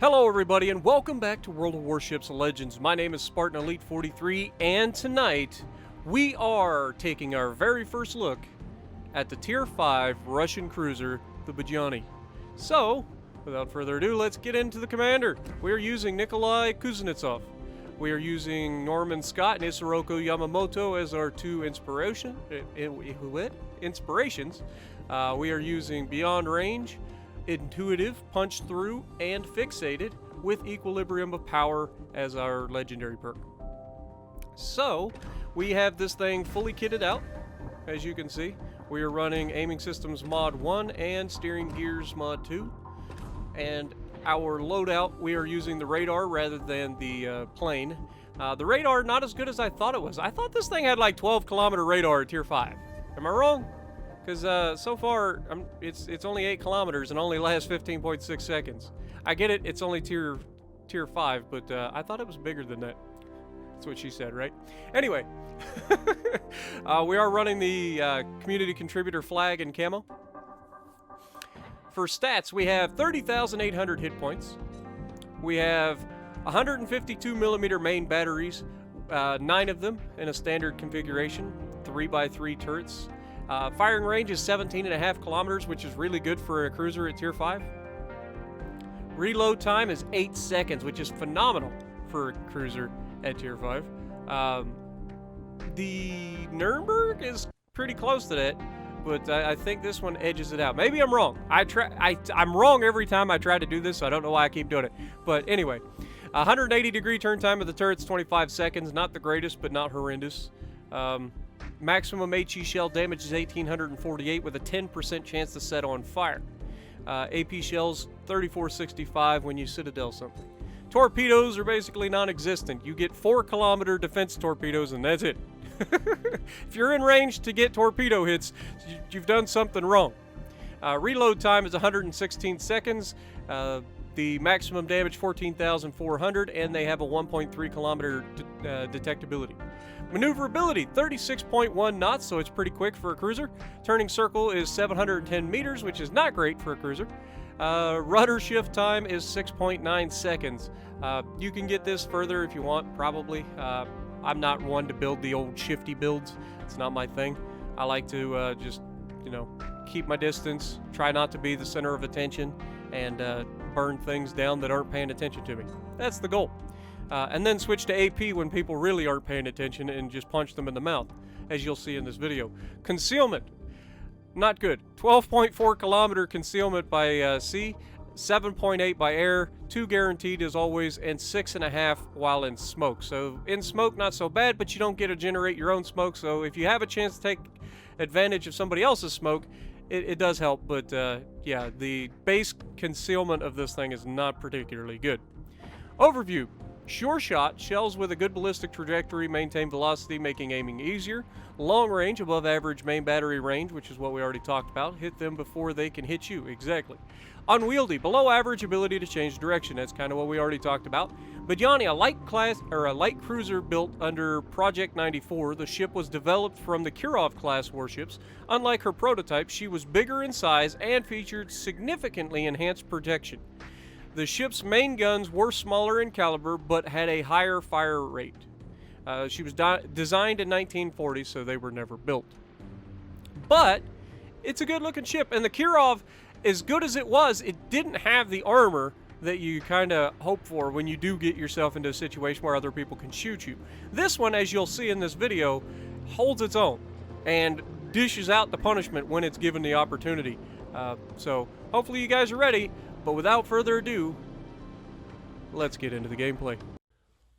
Hello everybody and welcome back to World of Warships Legends. My name is Spartan Elite 43 and tonight we are taking our very first look at the Tier 5 Russian cruiser, the Budyonny. So, without further ado, let's get into the commander. We are using Nikolai Kuznetsov. We are using Norman Scott and Isoroku Yamamoto as our two inspirations. We are using Beyond Range, Intuitive, Punch Through, and Fixated, with Equilibrium of Power as our legendary perk. So, we have this thing fully kitted out, as you can see. We are running Aiming Systems Mod 1 and Steering Gears Mod 2. And our loadout, we are using the radar rather than the plane. The radar, not as good as I thought it was. I thought this thing had like 12-kilometer radar at Tier 5. Am I wrong? Because so far, it's only 8 kilometers and only lasts 15.6 seconds. I get it, it's only tier 5, but I thought it was bigger than that. That's what she said, right? Anyway, we are running the community contributor flag and camo. For stats, we have 30,800 hit points. We have 152 millimeter main batteries, 9 of them in a standard configuration, 3x3 turrets. Firing range is 17.5 kilometers, which is really good for a cruiser at Tier 5. Reload time is 8 seconds, which is phenomenal for a cruiser at Tier 5. The Nuremberg is pretty close to that, but I think this one edges it out. Maybe I'm wrong. I'm wrong every time I try to do this, so I don't know why I keep doing it. But anyway, 180-degree turn time of the turret's 25 seconds. Not the greatest, but not horrendous. Maximum HE shell damage is 1,848 with a 10% chance to set on fire. AP shells 3465 when you citadel something. Torpedoes are basically non-existent. You get 4-kilometer defense torpedoes and that's it. If you're in range to get torpedo hits, you've done something wrong. Reload time is 116 seconds. The maximum damage 14,400 and they have a 1.3 kilometer detectability. Maneuverability, 36.1 knots, so it's pretty quick for a cruiser. Turning circle is 710 meters, which is not great for a cruiser. Rudder shift time is 6.9 seconds. You can get this further if you want, probably. I'm not one to build the old shifty builds. It's not my thing. I like to just, keep my distance, try not to be the center of attention, and burn things down that aren't paying attention to me. That's the goal. And then switch to AP when people really aren't paying attention and just punch them in the mouth, as you'll see in this video. Concealment, not good. 12.4 kilometer concealment by sea, 7.8 by air, 2 guaranteed as always, and 6.5 while in smoke. So in smoke, not so bad, but you don't get to generate your own smoke. So if you have a chance to take advantage of somebody else's smoke, it does help. But yeah, the base concealment of this thing is not particularly good. Overview. Sure shot, shells with a good ballistic trajectory maintain velocity, making aiming easier. Long range, above average main battery range, which is what we already talked about. Hit them before they can hit you, exactly. Unwieldy, below average ability to change direction. That's kind of what we already talked about. Budyonny, a light cruiser built under Project 94. The ship was developed from the Kirov-class warships. Unlike her prototype, she was bigger in size and featured significantly enhanced protection. The ship's main guns were smaller in caliber, but had a higher fire rate. She was designed in 1940, so they were never built. But it's a good-looking ship, and the Kirov, as good as it was, it didn't have the armor that you kind of hope for when you do get yourself into a situation where other people can shoot you. This one, as you'll see in this video, holds its own and dishes out the punishment when it's given the opportunity. So hopefully you guys are ready. But without further ado, let's get into the gameplay.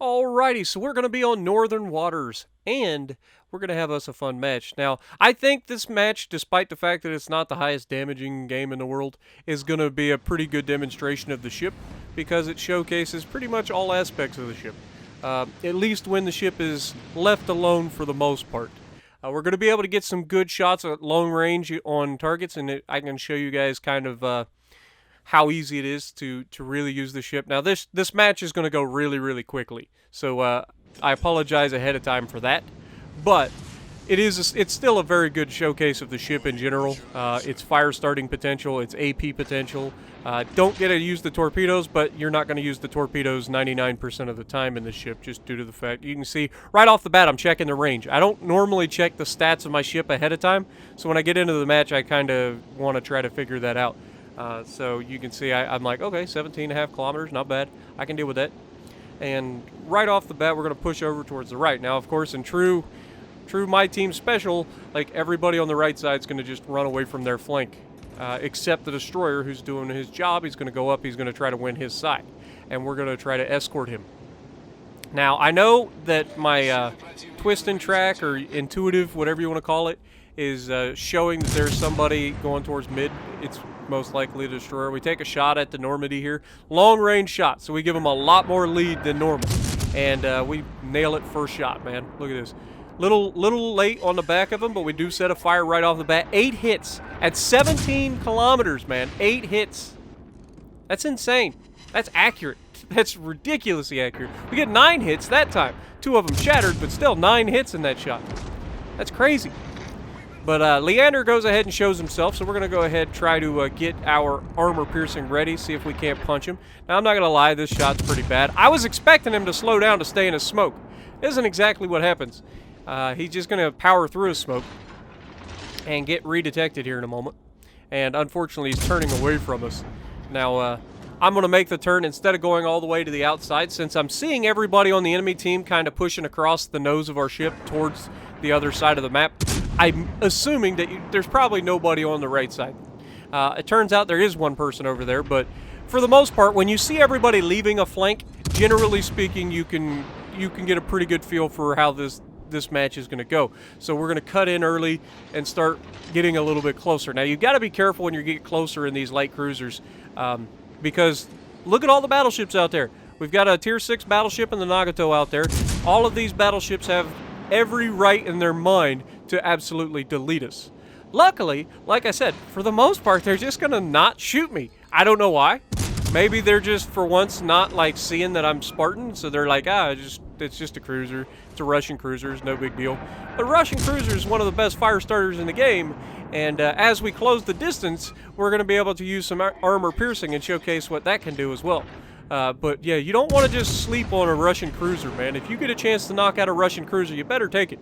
Alrighty, so we're going to be on Northern Waters, and we're going to have us a fun match. Now, I think this match, despite the fact that it's not the highest damaging game in the world, is going to be a pretty good demonstration of the ship, because it showcases pretty much all aspects of the ship, at least when the ship is left alone for the most part. We're going to be able to get some good shots at long range on targets, and I can show you guys kind of how easy it is to really use the ship. Now this match is going to go really quickly, so I apologize ahead of time for that, but it's still a very good showcase of the ship in general. Its fire starting potential, its AP potential. Don't get to use the torpedoes, but you're not going to use the torpedoes 99% of the time in the ship, just due to the fact you can see right off the bat I'm checking the range. I don't normally check the stats of my ship ahead of time, so when I get into the match I kind of want to try to figure that out. So you can see I'm like, okay, 17.5 kilometers, not bad. I can deal with that. And right off the bat we're going to push over towards the right. Now, of course, in true my team special, like, everybody on the right side is going to just run away from their flank, except the destroyer, who's doing his job. He's going to go up, he's going to try to win his side, and we're going to try to escort him. Now, I know that my twist and track, or intuitive, whatever you want to call it, is showing that there's somebody going towards mid. It's most likely a destroyer. We take a shot at the Normandy here, long range shot, so we give him a lot more lead than normal, and we nail it first shot, man. Look at this. Little late on the back of him, but we do set a fire right off the bat. 8 hits at 17 kilometers, man. 8 hits. That's insane. That's accurate. That's ridiculously accurate. We get 9 hits that time. 2 of them shattered, but still 9 hits in that shot. That's crazy. But Leander goes ahead and shows himself, so we're going to go ahead and try to get our armor piercing ready, see if we can't punch him. Now, I'm not going to lie, this shot's pretty bad. I was expecting him to slow down to stay in his smoke. Isn't exactly what happens. He's just going to power through his smoke and get redetected here in a moment. And unfortunately, he's turning away from us. Now, I'm going to make the turn instead of going all the way to the outside, since I'm seeing everybody on the enemy team kind of pushing across the nose of our ship towards the other side of the map. I'm assuming that there's probably nobody on the right side. It turns out there is one person over there, but for the most part, when you see everybody leaving a flank, generally speaking, you can get a pretty good feel for how this match is going to go. So we're going to cut in early and start getting a little bit closer. Now, you've got to be careful when you get closer in these light cruisers, because look at all the battleships out there. We've got a tier 6 battleship in the Nagato out there. All of these battleships have every right in their mind to absolutely delete us. Luckily, like I said, for the most part, they're just going to not shoot me. I don't know why. Maybe they're just, for once, not like seeing that I'm Spartan, so they're like, it's just a cruiser. It's a Russian cruiser. It's no big deal. But Russian cruiser is one of the best fire starters in the game, and as we close the distance, we're going to be able to use some armor piercing and showcase what that can do as well. But yeah, you don't want to just sleep on a Russian cruiser, man. If you get a chance to knock out a Russian cruiser, you better take it,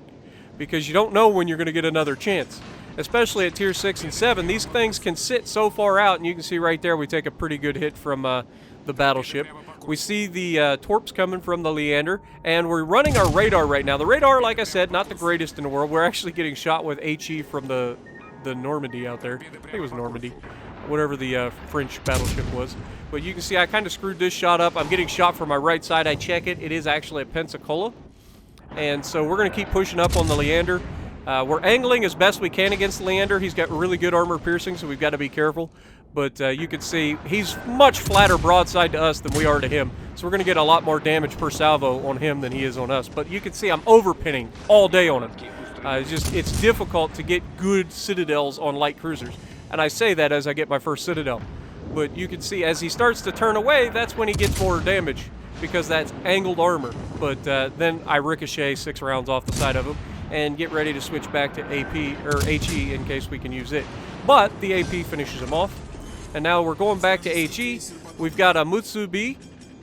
because you don't know when you're going to get another chance. Especially at tier 6 and 7, these things can sit so far out, and you can see right there we take a pretty good hit from the battleship. We see the torps coming from the Leander, and we're running our radar right now. The radar, like I said, not the greatest in the world. We're actually getting shot with HE from the Normandy out there. I think it was Normandy, whatever the French battleship was. But you can see I kind of screwed this shot up. I'm getting shot from my right side. I check it. It is actually a Pensacola. And so we're going to keep pushing up on the Leander. We're angling as best we can against the Leander. He's got really good armor piercing, so we've got to be careful. But you can see he's much flatter broadside to us than we are to him. So we're going to get a lot more damage per salvo on him than he is on us. But you can see I'm overpinning all day on him. It's difficult to get good citadels on light cruisers. And I say that as I get my first citadel. But you can see as he starts to turn away, that's when he gets more damage, because that's angled armor. But then I ricochet 6 rounds off the side of him and get ready to switch back to AP or HE in case we can use it. But the AP finishes him off. And now we're going back to HE. We've got a Mutsubi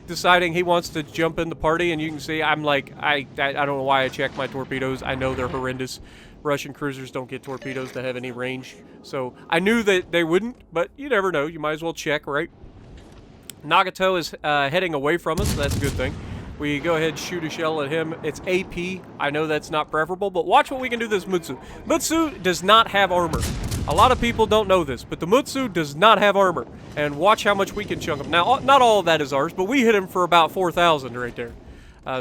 deciding he wants to jump in the party, and you can see I'm like, I don't know why I checked my torpedoes. I know they're horrendous. Russian cruisers don't get torpedoes that have any range. So I knew that they wouldn't, but you never know. You might as well check, right? Nagato is heading away from us, so that's a good thing. We go ahead and shoot a shell at him. It's AP. I know that's not preferable, but watch what we can do to this Mutsu. Mutsu does not have armor. A lot of people don't know this, but the Mutsu does not have armor. And watch how much we can chunk him. Now, not all of that is ours, but we hit him for about 4,000 right there.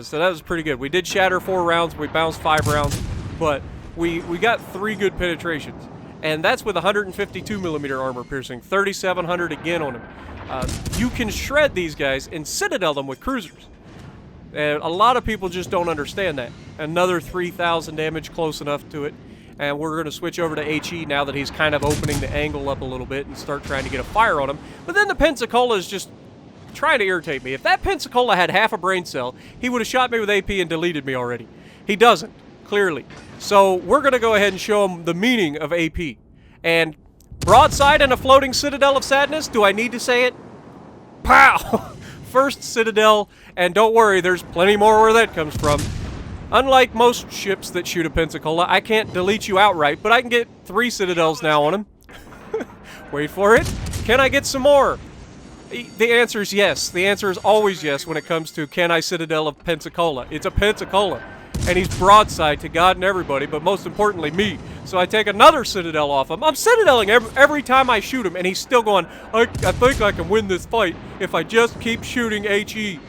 So that was pretty good. We did shatter 4 rounds. We bounced 5 rounds, but we got 3 good penetrations. And that's with 152 millimeter armor piercing, 3,700 again on him. You can shred these guys and citadel them with cruisers. And a lot of people just don't understand that. Another 3,000 damage, close enough to it. And we're going to switch over to HE now that he's kind of opening the angle up a little bit and start trying to get a fire on him. But then the Pensacola is just trying to irritate me. If that Pensacola had half a brain cell, he would have shot me with AP and deleted me already. He doesn't. clearly. So we're going to go ahead and show them the meaning of AP. And broadside and a floating citadel of sadness, do I need to say it? Pow! First citadel, and don't worry, there's plenty more where that comes from. Unlike most ships that shoot a Pensacola, I can't delete you outright, but I can get 3 citadels now on them. Wait for it. Can I get some more? The answer is yes. The answer is always yes when it comes to can I citadel of Pensacola. It's a Pensacola. And he's broadside to God and everybody, but most importantly, me. So I take another citadel off him. I'm citadeling every time I shoot him, and he's still going, I think I can win this fight if I just keep shooting HE.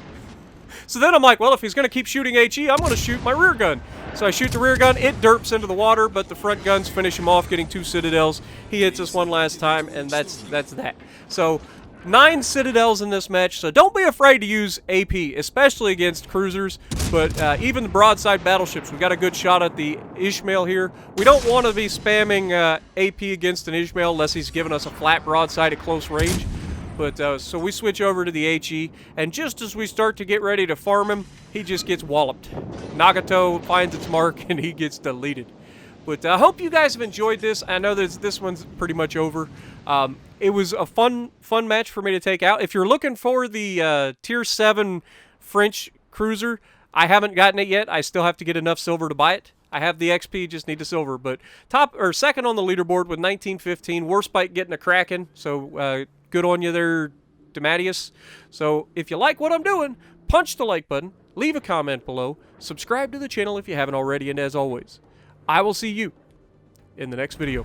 So then I'm like, well, if he's going to keep shooting HE, I'm going to shoot my rear gun. So I shoot the rear gun, it derps into the water, but the front guns finish him off, getting 2 citadels. He hits us one last time, and that's that. So 9 citadels in this match, so don't be afraid to use AP, especially against cruisers, but even the broadside battleships. We got a good shot at the Ishmael here. We don't want to be spamming AP against an Ishmael unless he's giving us a flat broadside at close range. But so we switch over to the HE, and just as we start to get ready to farm him, he just gets walloped. Nagato finds its mark, and he gets deleted. But I hope you guys have enjoyed this. I know that this one's pretty much over. It was a fun match for me to take out. If you're looking for the Tier 7 French cruiser, I haven't gotten it yet. I still have to get enough silver to buy it. I have the XP, just need the silver. But second on the leaderboard with 1915. Warspite getting a cracking. So good on you there, Dematius. So if you like what I'm doing, punch the like button, leave a comment below, subscribe to the channel if you haven't already, and as always, I will see you in the next video.